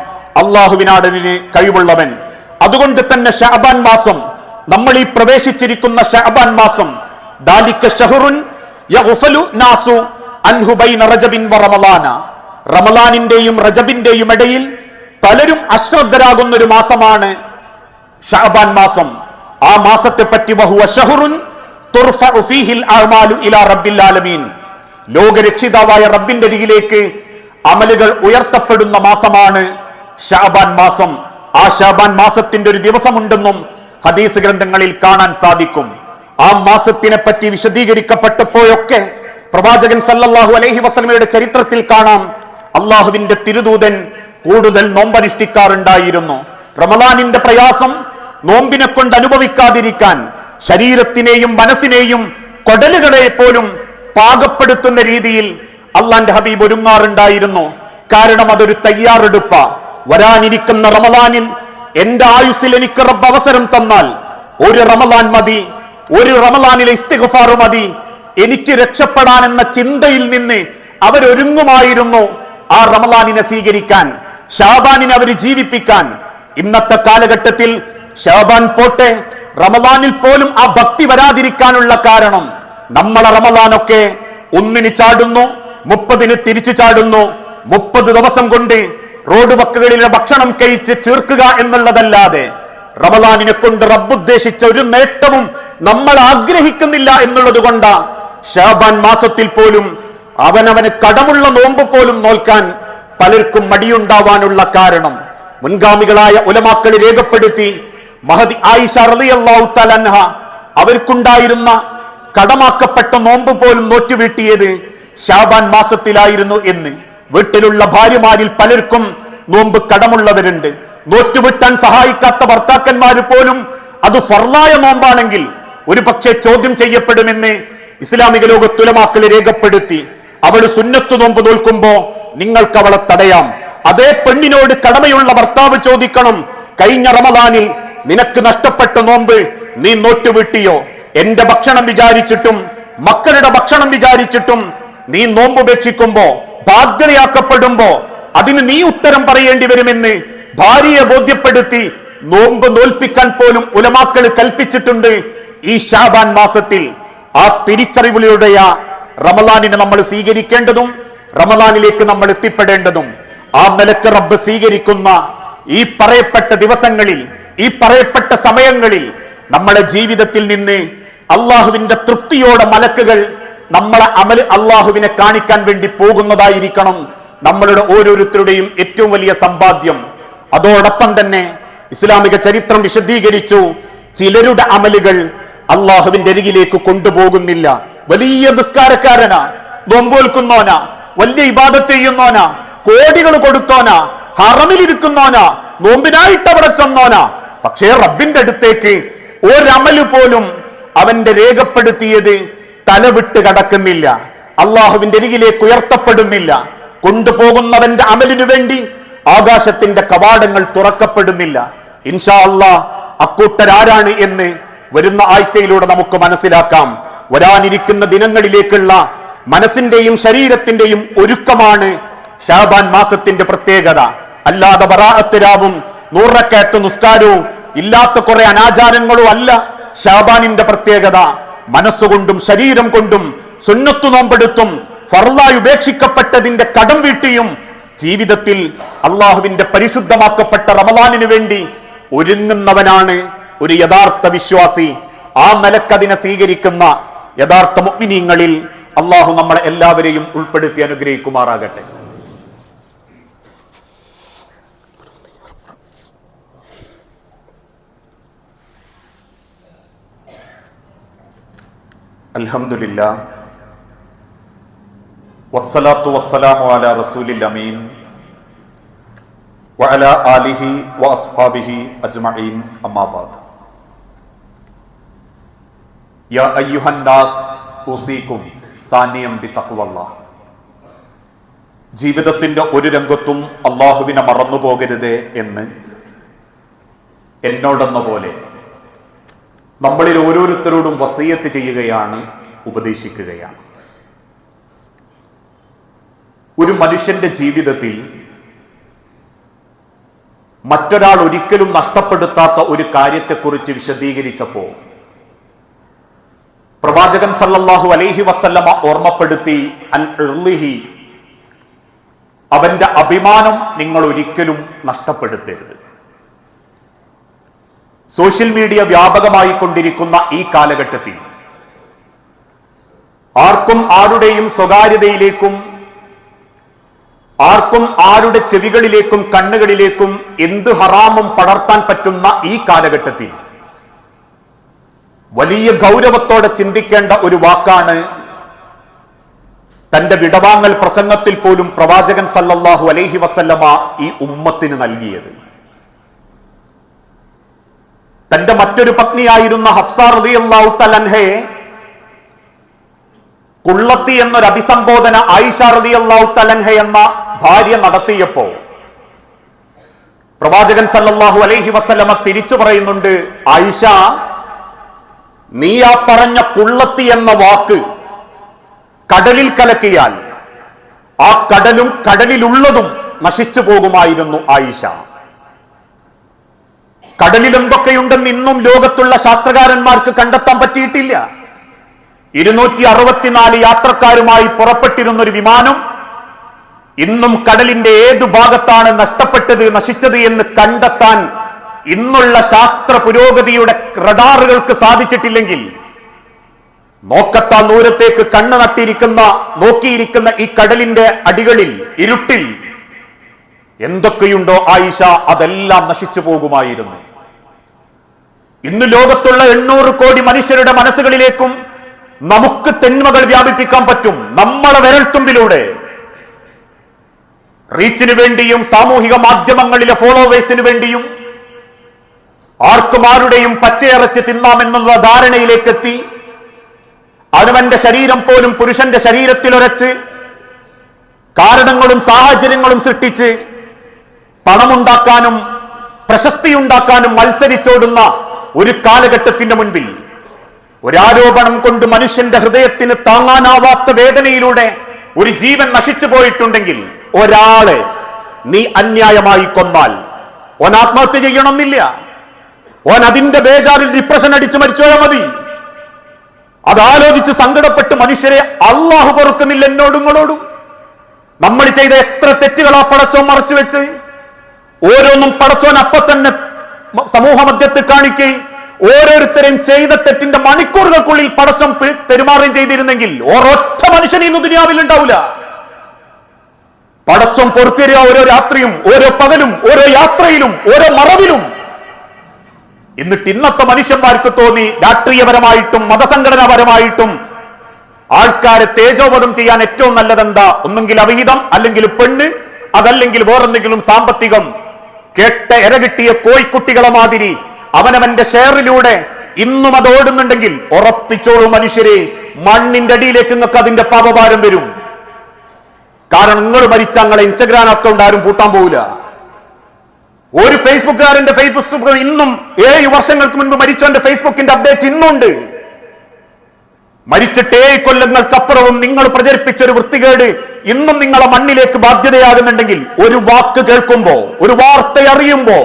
അള്ളാഹുവിനാണ് ഇതിന് കഴിവുള്ളവൻ. അതുകൊണ്ട് തന്നെ ശഅബാൻ മാസം, നമ്മൾ ഈ പ്രവേശിച്ചിരിക്കുന്ന ശഅബാൻ മാസം, ദാലിക ശഹ്റുൻ യഗ്ഫലു നാസു അൻഹു ബൈന റജബിൻ വ റമളാന, റമളാനിന്റെയും റജബിന്റെയും ഇടയിൽ പലരും അശ്രദ്ധരാകുന്ന ഒരു മാസമാണ് ശഅബാൻ മാസം. ആ മാസത്തെ പറ്റി വഹുവ ശഹ്റുൻ തുർഫഉ ഫീഹിൽ അഅ്മാലു ഇലാ റബ്ബിൽ ആലമീൻ, ലോകരക്ഷിതാവായ റബ്ബിന്റെ അരികിലേക്ക് അമലുകൾ ഉയർത്തപ്പെടുന്ന മാസമാണ് ശഅബാൻ മാസം. ആ ശഅബാൻ മാസത്തിന്റെ ഒരു ദിവസമുണ്ടെന്നും ഹദീസ് ഗ്രന്ഥങ്ങളിൽ കാണാൻ സാധിക്കും. ആ മാസത്തിനെ പറ്റി വിശദീകരിക്കപ്പെട്ടപ്പോഴൊക്കെ പ്രവാചകൻ സല്ലല്ലാഹു അലൈഹി വസല്ലമയുടെ ചരിത്രത്തിൽ കാണാം, അള്ളാഹുവിന്റെ തിരുദൂതൻ കൂടുതൽ നോമ്പനുഷ്ഠിക്കാറുണ്ടായിരുന്നു. റമളാനിന്റെ പ്രയാസം നോമ്പിനെ കൊണ്ട് അനുഭവിക്കാതിരിക്കാൻ ശരീരത്തിനെയും മനസ്സിനെയും കൊടലുകളെ പോലും പാകപ്പെടുത്തുന്ന രീതിയിൽ അള്ളാന്റെ ഹബീബ് ഒരുങ്ങാറുണ്ടായിരുന്നു. കാരണം അതൊരു തയ്യാറെടുപ്പ. വരാനിരിക്കുന്ന റമളാനിൽ എന്റെ ആയുസ്സിൽ എനിക്ക് റബ്ബ് അവസരം തന്നാൽ ഒരു റമളാൻ മതി, ഒരു റമളാനിലെ ഇസ്തിഗ്ഫാർ മതി എനിക്ക് രക്ഷപ്പെടാനെന്ന ചിന്തയിൽ നിന്ന് അവരൊരുങ്ങുമായിരുന്നു ആ റമളാനിനെ സ്വീകരിക്കാൻ, ശഅബാനിനെ അവർ ജീവിപ്പിക്കാൻ. ഇന്നത്തെ കാലഘട്ടത്തിൽ ശഅബാൻ പോട്ടെ, റമളാനിൽ പോലും ആ ഭക്തി വരാതിരിക്കാനുള്ള കാരണം നമ്മളെ റമളാനൊക്കെ 1 ചാടുന്നു, 30 തിരിച്ചു ചാടുന്നു. 30 ദിവസം കൊണ്ട് റോഡ് വക്കുകളിലെ ഭക്ഷണം കഴിച്ച് ചേർക്കുക എന്നുള്ളതല്ലാതെ റമളാനിനെ കൊണ്ട് റബ്ബ് ഉദ്ദേശിച്ച ഒരു നേട്ടവും നമ്മൾ ആഗ്രഹിക്കുന്നില്ല എന്നുള്ളത് കൊണ്ടാ ശഅബാൻ മാസത്തിൽ പോലും അവനവന് കടമുള്ള നോമ്പ് പോലും നോൽക്കാൻ പലർക്കും മടിയുണ്ടാവാനുള്ള കാരണം. മുൻഗാമികളായ ഉലമാക്കൾ രേഖപ്പെടുത്തി, മഹദി ആയിഷ റളിയല്ലാഹു തആല അൻഹ അവർക്കുണ്ടായിരുന്ന കടമാക്കപ്പെട്ട നോമ്പ് പോലും നോറ്റുവീട്ടിയത് ശഅബാൻ മാസത്തിലായിരുന്നു എന്ന്. വീട്ടിലുള്ള ഭാര്യമാരിൽ പലർക്കും നോമ്പ് കടമുള്ളവരുണ്ട്. നോറ്റുവിട്ടാൻ സഹായിക്കാത്ത ഭർത്താക്കന്മാര് പോലും അത് ഫർളായ നോമ്പാണെങ്കിൽ ഒരു പക്ഷേ ചോദ്യം ചെയ്യപ്പെടുമെന്ന് ഇസ്ലാമിക ലോകത്ത് ഉലമാക്കൾ രേഖപ്പെടുത്തി. അവൾ സുന്നത്ത് നോമ്പ് നോൽക്കുമ്പോ നിങ്ങൾക്ക് അവളെ തടയാം. അതേ പെണ്ണിനോട് കടമയുള്ള ഭർത്താവ് ചോദിക്കണം, കഴിഞ്ഞ റമളാനിൽ നിനക്ക് നഷ്ടപ്പെട്ട നോമ്പ് നീ നോറ്റുവിട്ടിയോ? എന്റെ ഭക്ഷണം വിചാരിച്ചിട്ടും മക്കളുടെ ഭക്ഷണം വിചാരിച്ചിട്ടും നീ നോമ്പ് ഉപേക്ഷിക്കുമ്പോ, ബാധ്യതയാക്കപ്പെടുമ്പോ അതിന് നീ ഉത്തരം പറയേണ്ടി വരുമെന്ന് ഭാര്യയെ ബോധ്യപ്പെടുത്തി നോമ്പ് നോൽപ്പിക്കാൻ പോലും ഉലമാക്കൾ കൽപ്പിച്ചിട്ടുണ്ട്. ഈ ശഅബാൻ മാസത്തിൽ ആ തിരിച്ചറിവിലൂടെയാ റമളാനിനെ നമ്മൾ സ്വീകരിക്കേണ്ടതും റമളാനിലേക്ക് നമ്മൾ എത്തിപ്പെടേണ്ടതും. ആ നിലക്ക് റബ്ബ് സ്വീകരിക്കുന്ന ഈ പറയപ്പെട്ട ദിവസങ്ങളിൽ, ഈ പറയപ്പെട്ട സമയങ്ങളിൽ നമ്മളെ ജീവിതത്തിൽ നിന്ന് അള്ളാഹുവിന്റെ തൃപ്തിയോടെ മലക്കുകൾ നമ്മളെ അമല് അള്ളാഹുവിനെ കാണിക്കാൻ വേണ്ടി പോകുന്നതായിരിക്കണം നമ്മളുടെ ഓരോരുത്തരുടെയും ഏറ്റവും വലിയ സമ്പാദ്യം. അതോടൊപ്പം തന്നെ ഇസ്ലാമിക ചരിത്രം വിശദീകരിച്ചു, ചിലരുടെ അമലുകൾ അള്ളാഹുവിന്റെ അരികിലേക്ക് കൊണ്ടുപോകുന്നില്ല. വലിയ നിസ്കാരക്കാരനാ, നോമ്പോൽക്കുന്നോനാ, വലിയ ഇബാദത്ത് ചെയ്യുന്നോനാ, കോടികൾ കൊടുത്തോനാ, ഹറമിലിരിക്കുന്നോനാ, നോമ്പിനായിട്ട് അവിടെ ചെന്നോനാ, പക്ഷേ റബ്ബിന്റെ അടുത്തേക്ക് ഒരമല് പോലും അവന്റെ രേഖപ്പെടുത്തിയത് തലവിട്ട് കടക്കുന്നില്ല, അള്ളാഹുവിന്റെ അരികിലേക്ക് ഉയർത്തപ്പെടുന്നില്ല. കൊണ്ടുപോകുന്നവന്റെ അമലിനു വേണ്ടി ആകാശത്തിന്റെ കവാടങ്ങൾ തുറക്കപ്പെടുന്നില്ല. ഇൻഷാ അല്ലാഹ് അക്കൂട്ടരാരാണ് എന്ന് വരുന്ന ആഴ്ചയിലൂടെ നമുക്ക് മനസ്സിലാക്കാം. വരാനിരിക്കുന്ന ദിനങ്ങളിലേക്കുള്ള മനസ്സിന്റെയും ശരീരത്തിന്റെയും ഒരുക്കമാണ് ശഅബാൻ മാസത്തിന്റെ പ്രത്യേകത. അല്ലാതെ ബറാഅത്ത് രാവും 100 റക്അത്ത് നിസ്കാരവും ഇല്ലാത്ത കുറെ അനാചാരങ്ങളും അല്ല ശഅബാനിന്റെ പ്രത്യേകത. മനസ്സുകൊണ്ടും ശരീരം കൊണ്ടും സുന്നത്തു നോമ്പെടുത്തും ഫർളായി ഉപേക്ഷിക്കപ്പെട്ടതിന്റെ കടം വീട്ടിയും ജീവിതത്തിൽ അള്ളാഹുവിന്റെ പരിശുദ്ധമാക്കപ്പെട്ട റമളാനിനു വേണ്ടി ഒരുങ്ങുന്നവനാണ് ഒരു യഥാർത്ഥ വിശ്വാസി. ആ നിലക്കതിനെ സ്വീകരിക്കുന്ന യഥാർത്ഥ മുഅ്മിനീങ്ങളിൽ അള്ളാഹു നമ്മളെ എല്ലാവരെയും ഉൾപ്പെടുത്തി അനുഗ്രഹിക്കുമാറാകട്ടെ. അൽഹംദുലില്ലാഹ് വസ്സലാത്തു വസ്സലാമു അലാ റസൂലിൽ അമീൻ വഅലാ ആലിഹി വഅസ്ഹാബിഹി അജ്മഈൻ അമ്മാ ബഅദ്. യാ അയ്യുഹൻ നാസ് ഉസീകും സാനിയം ബിതഖ്വല്ലാഹ്. ജീവിതത്തിന്റെ ഒരു രംഗത്തും അള്ളാഹുവിനെ മറന്നു പോകരുതേ എന്ന് എന്നോടെന്ന പോലെ നമ്മളിൽ ഓരോരുത്തരോടും വസിയത്ത് ചെയ്യുകയാണ്, ഉപദേശിക്കുകയാണ്. ഒരു മനുഷ്യന്റെ ജീവിതത്തിൽ മറ്റൊരാൾ ഒരിക്കലും നഷ്ടപ്പെടുത്താത്ത ഒരു കാര്യത്തെക്കുറിച്ച് വിശദീകരിച്ചപ്പോൾ പ്രവാചകൻ സല്ലല്ലാഹു അലൈഹി വസല്ലമ ഓർമ്മപ്പെടുത്തി, അൻ ഇർളിഹി, അവന്റെ അഭിമാനം നിങ്ങൾ ഒരിക്കലും നഷ്ടപ്പെടുത്തരുത്. സോഷ്യൽ മീഡിയ വ്യാപകമായി കൊണ്ടിരിക്കുന്ന ഈ കാലഘട്ടത്തിൽ ആർക്കും ആരുടെയും സ്വകാര്യതയിലേക്കും ആർക്കും ആരുടെ ചെവികളിലേക്കും കണ്ണുകളിലേക്കും എന്ത് ഹറാമും പടർത്താൻ പറ്റുന്ന ഈ കാലഘട്ടത്തിൽ വലിയ ഗൗരവത്തോടെ ചിന്തിക്കേണ്ട ഒരു വാക്കാണ് തന്റെ വിടവാങ്ങൽ പ്രസംഗത്തിൽ പോലും പ്രവാചകൻ സല്ലല്ലാഹു അലൈഹി വസല്ലമ ഈ ഉമ്മത്തിന് നൽകിയത്. തന്റെ മറ്റൊരു പത്നിയായിരുന്ന ഹഫ്സ റളിയല്ലാഹു തആല അൻഹയെ കുള്ളത്തി എന്നൊരു അഭിസംബോധന ആയിഷ റളിയല്ലാഹു തആല അൻഹ എന്ന ഭാര്യ നടത്തിയപ്പോ പ്രവാചകൻ സല്ലല്ലാഹു അലൈഹി വസല്ലമ തിരിച്ചു പറയുന്നുണ്ട്, ആയിഷ, നീ ആ പറഞ്ഞ കുള്ളത്തി എന്ന വാക്ക് കടലിൽ കലക്കിയാൽ ആ കടലും കടലിലുള്ളതും നശിച്ചു പോകുമായിരുന്നു ആയിഷ. കടലിൽ എന്തൊക്കെയുണ്ടെന്ന് ഇന്നും ലോകത്തുള്ള ശാസ്ത്രകാരന്മാർക്ക് കണ്ടെത്താൻ പറ്റിയിട്ടില്ല. 264 യാത്രക്കാരുമായി പുറപ്പെട്ടിരുന്ന ഒരു വിമാനം ഇന്നും കടലിന്റെ ഏതു ഭാഗത്താണ് നഷ്ടപ്പെട്ടത്, നശിച്ചത് എന്ന് കണ്ടെത്താൻ ഇന്നുള്ള ശാസ്ത്ര പുരോഗതിയുടെ റഡാറുകൾക്ക് സാധിച്ചിട്ടില്ലെങ്കിൽ നോക്കത്താ ദൂരത്തേക്ക് കണ്ണ് നോക്കിയിരിക്കുന്ന ഈ കടലിന്റെ അടികളിൽ ഇരുട്ടിൽ എന്തൊക്കെയുണ്ടോ ആയിഷ, അതെല്ലാം നശിച്ചു പോകുമായിരുന്നു. ഇന്ന് ലോകത്തുള്ള 800 കോടി മനുഷ്യരുടെ മനസ്സുകളിലേക്കും നമുക്ക് തെന്മകൾ വ്യാപിപ്പിക്കാൻ പറ്റും നമ്മളെ വിരൽത്തുമ്പിലൂടെ. റീച്ചിന് വേണ്ടിയും സാമൂഹിക മാധ്യമങ്ങളിലെ ഫോളോവേഴ്സിന് വേണ്ടിയും ആർക്കും ആരുടെയും പച്ചയിറച്ചി തിന്നാമെന്നുള്ള ധാരണയിലേക്കെത്തി അവനവന്റെ ശരീരം പോലും പുരുഷന്റെ ശരീരത്തിലൊരച്ച് കാരണങ്ങളും സാഹചര്യങ്ങളും സൃഷ്ടിച്ച് പണമുണ്ടാക്കാനും പ്രശസ്തിയുണ്ടാക്കാനും മത്സരിച്ചോടുന്ന ഒരു കാലഘട്ടത്തിന്റെ മുൻപിൽ ഒരാരോപണം കൊണ്ട് മനുഷ്യന്റെ ഹൃദയത്തിന് താങ്ങാനാവാത്ത വേദനയിലൂടെ ഒരു ജീവൻ നശിച്ചു പോയിട്ടുണ്ടെങ്കിൽ ഒരാളെ നീ അന്യായമായി കൊന്നാൽ ഓൻ ആത്മഹത്യ ചെയ്യണമെന്നില്ല. ഓൻ അതിന്റെ ബേജാറിൽ ഡിപ്രഷൻ അടിച്ചു മരിച്ചോയാൽ മതി. അതാലോചിച്ച് സങ്കടപ്പെട്ട് മനുഷ്യരെ അള്ളാഹു പൊറുക്കുന്നില്ല. എന്നോടും നിങ്ങളോടും നമ്മൾ ചെയ്ത എത്ര തെറ്റുകളാ പടച്ചോൻ മറച്ചു വെച്ച്. ഓരോന്നും പടച്ചോൻ അപ്പൊ തന്നെ സമൂഹ മധ്യത്ത് കാണിക്കുകയും ഓരോരുത്തരും ചെയ്ത തെറ്റിന്റെ മണിക്കൂറുകൾക്കുള്ളിൽ പടച്ചോൻ പെരുമാറുകയും ചെയ്തിരുന്നെങ്കിൽ ഒരൊറ്റ മനുഷ്യൻ ഇന്ന് ദുനിയാവിൽ ഉണ്ടാവില്ല. പടച്ചോൻ പൊറുത്തിരിക ഓരോ രാത്രിയും ഓരോ പകലും ഓരോ യാത്രയിലും ഓരോ മറവിലും. എന്നിട്ട് ഇന്നത്തെ മനുഷ്യന്മാർക്ക് തോന്നി രാഷ്ട്രീയപരമായിട്ടും മതസംഘടനാപരമായിട്ടും ആൾക്കാരെ തേജോവധം ചെയ്യാൻ ഏറ്റവും നല്ലതെന്താ? ഒന്നെങ്കിൽ അവിഹിതം, അല്ലെങ്കിൽ പെണ്ണ്, അതല്ലെങ്കിൽ വേറെന്തെങ്കിലും സാമ്പത്തികം. കേട്ട എരകിട്ടിയ കോഴിക്കുട്ടികളെ മാതിരി അവനവന്റെ ഷെയറിലൂടെ ഇന്നും അത് ഓടുന്നുണ്ടെങ്കിൽ ഉറപ്പിച്ചോളൂ മനുഷ്യരെ, മണ്ണിന്റെ അടിയിലേക്ക് നിങ്ങൾക്ക് അതിന്റെ പാപഭാരം വരും. കാരണം നിങ്ങൾ മരിച്ച നിങ്ങളെ ഇൻസ്റ്റഗ്രാം അക്കൗണ്ട് ആരും പൂട്ടാൻ പോവില്ല. ഒരു ഫേസ്ബുക്കുകാരന്റെ ഫേസ്ബുക്ക് ഇന്നും 7 വർഷങ്ങൾക്ക് മുൻപ് മരിച്ചവന്റെ ഫേസ്ബുക്കിന്റെ അപ്ഡേറ്റ് ഇന്നുണ്ട്. മരിച്ചിട്ട് 7 കൊല്ലങ്ങൾക്കപ്പുറവും നിങ്ങൾ പ്രചരിപ്പിച്ച ഒരു വൃത്തികേട് ഇന്നും നിങ്ങളെ മണ്ണിലേക്ക് ബാധ്യതയാകുന്നുണ്ടെങ്കിൽ, ഒരു വാക്ക് കേൾക്കുമ്പോ, ഒരു വാർത്ത അറിയുമ്പോ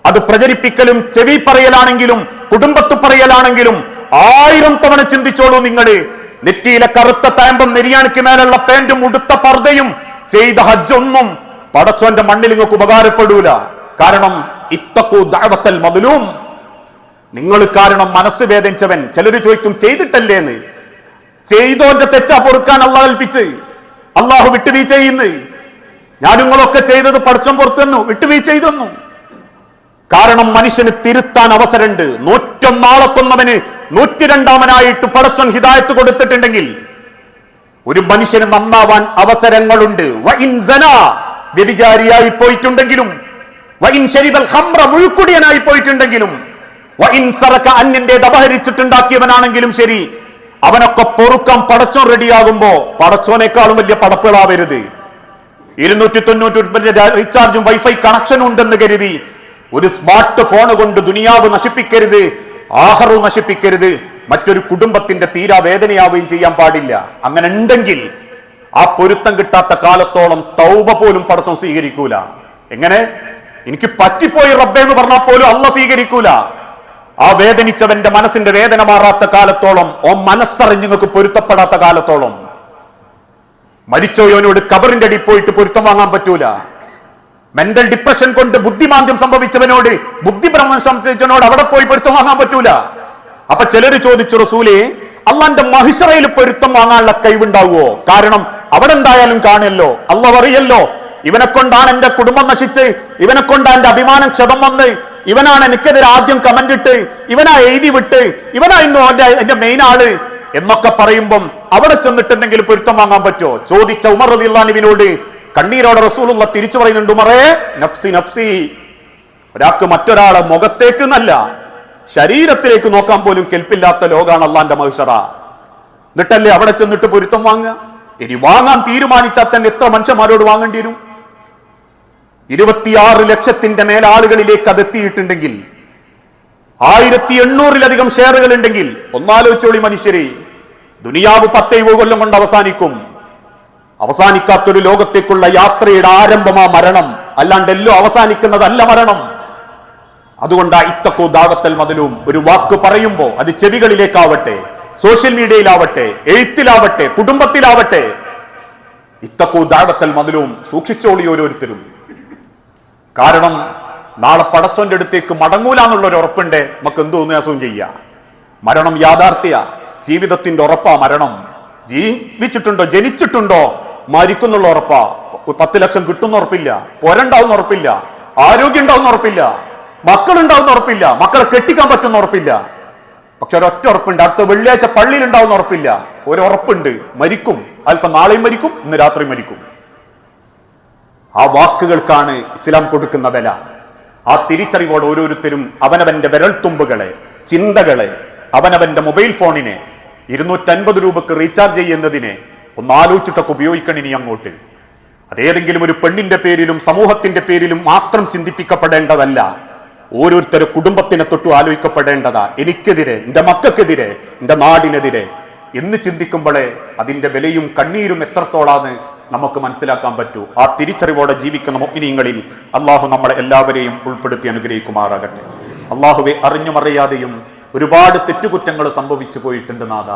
അത് പ്രചരിപ്പിക്കലും ചെവി പറയലാണെങ്കിലും കുടുംബത്ത് പറയലാണെങ്കിലും 1000 തവണ ചിന്തിച്ചോളൂ. നിങ്ങള് നെറ്റിയിലെ കറുത്ത താമ്പും നെരിയാണിക്ക് മേലുള്ള പാന്റും ഉടുത്ത പർദ്ദയും ചെയ്ത ഹജ്ജൊന്നും പടച്ചോന്റെ മണ്ണിൽ നിങ്ങൾക്ക് ഉപകാരപ്പെടൂല. കാരണം ഇത്തഖൂ ദഅവത്തൽ മദ്ലൂം, നിങ്ങൾ കാരണം മനസ്സ് വേദനിച്ചവൻ. ചിലര് ചോദിക്കും ചെയ്തിട്ടല്ലേന്ന്. ചെയ്തോന്റെ തെറ്റാ പൊറുക്കാൻ അള്ളാഹ് കൽപ്പിച്ച്, അള്ളാഹു വിട്ടുവീഴ്ച ചെയ്യുന്നു. ഞാനുങ്ങളൊക്കെ ചെയ്തത് പടച്ചോൻ പുറത്തുനിന്നു വിട്ടുവീഴ്ച ചെയ്തെന്നു. കാരണം മനുഷ്യന് തിരുത്താൻ അവസരമുണ്ട്. 101 കൊന്നവന് 102ാമനായിട്ട് പടച്ചോൻ ഹിദായത്ത് കൊടുത്തിട്ടുണ്ടെങ്കിൽ ഒരു മനുഷ്യന് നന്നാവാൻ അവസരങ്ങളുണ്ട്. വഇൻ സനാ, വ്യഭിചാരിയായി പോയിട്ടുണ്ടെങ്കിലും, വഇൻ ശരിബൽ ഖംറ, മുഴുക്കുടിയനായി പോയിട്ടുണ്ടെങ്കിലും, വഇൻ സറക, അന്യന്റേത് അപഹരിച്ചിട്ടുണ്ടാക്കിയവനാണെങ്കിലും ശരി, അവനൊക്കെ പൊറുക്കാൻ പടച്ചോൻ റെഡിയാകുമ്പോ പടച്ചോനേക്കാളും വലിയ പടപ്പുകളാവരുത്. 290 റീചാർജും വൈഫൈ കണക്ഷനും ഉണ്ടെന്ന് കരുതി ഒരു സ്മാർട്ട് ഫോൺ കൊണ്ട് ദുനിയാവ് നശിപ്പിക്കരുത്, ആഖിറ നശിപ്പിക്കരുത്, മറ്റൊരു കുടുംബത്തിന്റെ തീരാ വേദനയാവുകയും ചെയ്യാൻ പാടില്ല. അങ്ങനെ ഉണ്ടെങ്കിൽ ആ പൊരുത്തം കിട്ടാത്ത കാലത്തോളം തൗബ പോലും പടച്ചോൻ സ്വീകരിക്കൂല. എങ്ങനെ? എനിക്ക് പറ്റിപ്പോയി റബ്ബേ എന്ന് പറഞ്ഞാൽ പോലും അള്ളാഹ് സ്വീകരിക്കൂല. ആ വേദനിച്ചവന്റെ മനസ്സിന്റെ വേദന മാറാത്ത കാലത്തോളം, ഓ മനസ്സറിഞ്ഞ് നിങ്ങൾക്ക് പൊരുത്തപ്പെടാത്ത കാലത്തോളം, മരിച്ചോയോനോട് കബറിന്റെ അടി പോയിട്ട് പൊരുത്തം വാങ്ങാൻ പറ്റൂല. മെന്റൽ ഡിപ്രഷൻ കൊണ്ട് ബുദ്ധിമാന്ദ്യം സംഭവിച്ചവനോട്, ബുദ്ധിഭ്രമം സംഭവിച്ചവനോട് അവിടെ പോയി പൊരുത്തം വാങ്ങാൻ പറ്റൂല. അപ്പൊ ചിലര് ചോദിച്ചു, റസൂലേ, അള്ളാന്റെ മഹിഷറയിൽ പൊരുത്തം വാങ്ങാനുള്ള കഴിവുണ്ടാവുമോ? കാരണം അവിടെ എന്തായാലും കാണുമല്ലോ, അള്ളാഹ് അറിയല്ലോ, ഇവനെ കൊണ്ടാണ് എന്റെ കുടുംബം നശിച്ച്, ഇവനെ കൊണ്ടാണ് എന്റെ അഭിമാനം ക്ഷതം വന്ന്, ഇവനാണ് എനിക്കെതിരെ ആദ്യം കമന്റ് ഇട്ട്, ഇവനാ എഴുതി വിട്ട്, ഇവനായിരുന്നു എന്റെ മെയിൻ ആള് എന്നൊക്കെ പറയുമ്പം അവിടെ ചെന്നിട്ടുണ്ടെങ്കിൽ പൊരുത്തം വാങ്ങാൻ പറ്റുമോ? ചോദിച്ച ഉമർ റളിയല്ലാഹു അൻഹുവിനോട് കണ്ണീരോടെ റസൂലുള്ള തിരിച്ചു പറയുന്നുണ്ട്, ഉമറേ, നഫ്സി നഫ്സി. ഒരാൾക്ക് മറ്റൊരാളെ മുഖത്തേക്ക് എന്നല്ല, ശരീരത്തിലേക്ക് നോക്കാൻ പോലും കെൽപ്പില്ലാത്ത ലോകാണ് അള്ളാന്റെ മഹ്ശറ. എന്നിട്ടല്ലേ അവിടെ ചെന്നിട്ട് പൊരുത്തം വാങ്ങുക? ഇനി വാങ്ങാൻ തീരുമാനിച്ചാൽ തന്നെ എത്ര മനുഷ്യന്മാരോട് വാങ്ങേണ്ടി വരും? 26 ലക്ഷത്തിന്റെ മേൽ ആളുകളിലേക്ക് അത് എത്തിയിട്ടുണ്ടെങ്കിൽ, 1800-ലധികം ഷെയറുകൾ ഉണ്ടെങ്കിൽ, ഒന്നാലോചിച്ചോളി മനുഷ്യരെ, ദുനിയാവ് 10 കൊല്ലം കൊണ്ട് അവസാനിക്കും. അവസാനിക്കാത്തൊരു ലോകത്തേക്കുള്ള യാത്രയുടെ ആരംഭമാ മരണം, അല്ലാണ്ട് എല്ലാം അവസാനിക്കുന്നതല്ല മരണം. അതുകൊണ്ട് ഇത്തഖൂ ദഅവത്തൽ മദ്ലൂം, ഒരു വാക്ക് പറയുമ്പോ അത് ചെവികളിലേക്കാവട്ടെ, സോഷ്യൽ മീഡിയയിലാവട്ടെ, എഴുത്തിലാവട്ടെ, കുടുംബത്തിലാവട്ടെ, ഇത്തഖൂ ദഅവത്തൽ മദ്ലൂം സൂക്ഷിച്ചോളി ഓരോരുത്തരും. കാരണം നാളെ പടച്ചോന്റെ അടുത്തേക്ക് മടങ്ങൂലെന്നുള്ളൊരു ഉറപ്പുണ്ട്. നമുക്ക് എന്ത് തോന്നിയ അസുഖം ചെയ്യാം. മരണം യാഥാർത്ഥ്യ, ജീവിതത്തിന്റെ ഉറപ്പാ മരണം. ജീവിച്ചിട്ടുണ്ടോ, ജനിച്ചിട്ടുണ്ടോ, മരിക്കുന്നുള്ള ഉറപ്പാ. 10 ലക്ഷം കിട്ടുന്ന ഉറപ്പില്ല, പോരണ്ടാവുന്ന ഉറപ്പില്ല, ആരോഗ്യം ഉണ്ടാവുന്ന ഉറപ്പില്ല, മക്കളുണ്ടാവുന്ന ഉറപ്പില്ല, മക്കളെ കെട്ടിക്കാൻ പറ്റുന്ന ഉറപ്പില്ല. പക്ഷെ ഒരൊറ്റ ഉറപ്പുണ്ട്, അടുത്ത വെള്ളിയാഴ്ച പള്ളിയിൽ ഉണ്ടാവുന്ന ഉറപ്പില്ല. ഒരു ഉറപ്പുണ്ട്, മരിക്കും. അല്പം നാളെയും മരിക്കും, ഇന്ന് രാത്രി മരിക്കും. ആ വാക്കുകൾക്കാണ് ഇസ്ലാം കൊടുക്കുന്ന വില. ആ തിരിച്ചറിവോടെ ഓരോരുത്തരും അവനവന്റെ വിരൽത്തുമ്പുകളെ, ചിന്തകളെ, അവനവന്റെ മൊബൈൽ ഫോണിനെ 250 രൂപക്ക് റീചാർജ് ചെയ്യുന്നതിനെ ഒന്നാലോചിച്ചിട്ടൊക്കെ ഉപയോഗിക്കണം. ഇനി അങ്ങോട്ട് അതേതെങ്കിലും ഒരു പെണ്ണിന്റെ പേരിലും സമൂഹത്തിന്റെ പേരിലും മാത്രം ചിന്തിപ്പിക്കപ്പെടേണ്ടതല്ല. ഓരോരുത്തരുടെ കുടുംബത്തിനെ തൊട്ടു ആലോചിക്കപ്പെടേണ്ടതാ. എനിക്കെതിരെ, എന്റെ മക്കൾക്കെതിരെ, എന്റെ നാടിനെതിരെ എന്ന് ചിന്തിക്കുമ്പോഴേ അതിന്റെ വിലയും കണ്ണീരും എത്രത്തോളാന്ന് നമുക്ക് മനസ്സിലാക്കാൻ പറ്റൂ. ആ തിരിച്ചറിവോടെ ജീവിക്കുന്ന മുഅ്മിനീങ്ങളിൽ അള്ളാഹു നമ്മളെ എല്ലാവരെയും ഉൾപ്പെടുത്തി അനുഗ്രഹിക്കുമാറാകട്ടെ. അള്ളാഹുവെ, അറിഞ്ഞുമറിയാതെയും ഒരുപാട് തെറ്റുകുറ്റങ്ങൾ സംഭവിച്ചു പോയിട്ടുണ്ട് നാഥ.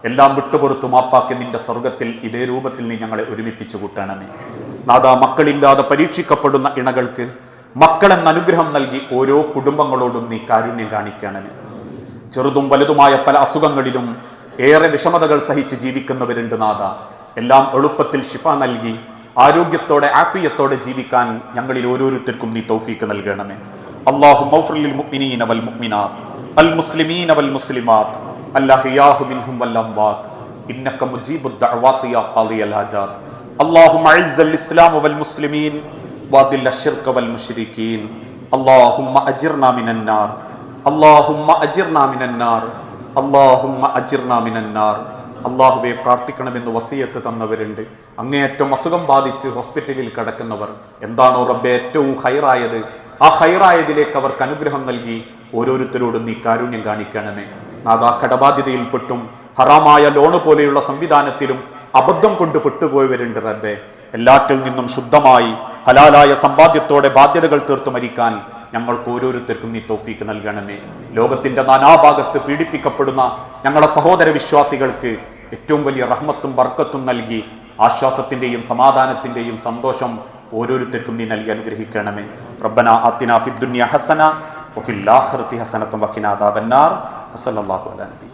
എല്ലാം വിട്ടുപുറത്തു മാപ്പാക്കി നിന്റെ സ്വർഗത്തിൽ ഇതേ രൂപത്തിൽ നീ ഞങ്ങളെ ഒരുമിപ്പിച്ചു കൂട്ടണമേ നാഥ. മക്കളില്ലാതെ പരീക്ഷിക്കപ്പെടുന്ന ഇണകൾക്ക് മക്കളെന്ന അനുഗ്രഹം നൽകി ഓരോ കുടുംബങ്ങളോടും നീ കാരുണ്യം കാണിക്കണമേ. ചെറുതും വലുതുമായ പല അസുഖങ്ങളിലും ഏറെ വിഷമതകൾ സഹിച്ച് ജീവിക്കുന്നവരുണ്ട് നാഥ. എല്ലാം എളുപ്പത്തിൽ ശിഫ നൽകി ആരോഗ്യത്തോടെ ആഫിയത്തോടെ ജീവിക്കാൻ ഞങ്ങളിൽ ഓരോരുത്തർക്കും നീ തൗഫീക്ക് നൽകണമേ. അല്ലാഹുമ്മ ഗ്ഫിർ ലിൽ മുഅ്മിനീന വൽ മുഅ്മിനാത്ത് അൽ മുസ്ലിമീന വൽ മുസ്ലിമാത്ത് അൽഅഹ്യാഉ മിൻഹും വൽ അംവാത്ത് ഇന്നക മുജീബുദ് ദഅവാതി യാ ഖാദിയൽ ഹാജാത്ത്. അല്ലാഹുമ്മ അഇസ്സൽ ഇസ്ലാമ വൽ മുസ്ലിമീൻ വഅദിൽ അശ്ശിർക വൽ മുശ്രികീൻ. അല്ലാഹുമ്മ അജിർനാ മിനൻ നാർ, അല്ലാഹുമ്മ അജിർനാ മിനൻ നാർ, അല്ലാഹുമ്മ അജിർനാ മിനൻ നാർ. അള്ളാഹുവെ, പ്രാർത്ഥിക്കണമെന്ന് വസിയത്ത് തന്നവരുണ്ട്. അങ്ങേയറ്റം അസുഖം ബാധിച്ച് ഹോസ്പിറ്റലിൽ കിടക്കുന്നവർ. എന്താണോ റബ്ബെ ഏറ്റവും ഹൈറായത് ആ ഹൈറായതിലേക്ക് അവർക്ക് അനുഗ്രഹം നൽകി ഓരോരുത്തരോടും നീ കാരുണ്യം കാണിക്കണമേ. നാദാ കടബാധ്യതയിൽപ്പെട്ടും ഹറാമായ ലോണ് പോലെയുള്ള സംവിധാനത്തിലും അബദ്ധം കൊണ്ട് പെട്ടുപോയവരുണ്ട് റബ്ബേ. എല്ലാറ്റിൽ നിന്നും ശുദ്ധമായി ഹലാലായ സമ്പാദ്യത്തോടെ ബാധ്യതകൾ തീർത്തു മരിക്കാൻ ഞങ്ങൾക്ക് ഓരോരുത്തർക്കും നീ തൗഫീക്ക് നൽകണമേ. ലോകത്തിന്റെ നാനാഭാഗത്ത് പീഡിപ്പിക്കപ്പെടുന്ന ഞങ്ങളുടെ സഹോദര വിശ്വാസികൾക്ക് ഏറ്റവും വലിയ റഹ്മത്തും ബർക്കത്തും നൽകി ആശ്വാസത്തിന്റെയും സമാധാനത്തിന്റെയും സന്തോഷം ഓരോരുത്തർക്കും നീ നൽകി അനുഗ്രഹിക്കണമേ. റബ്ബനാ ആതിനാ ഫിദ്ദുനിയ ഹസന വഫിൽ ആഖിറതി ഹസനത്തും വഖിനാ അദാബന്നാർ. വസല്ലല്ലാഹു അലാ നബി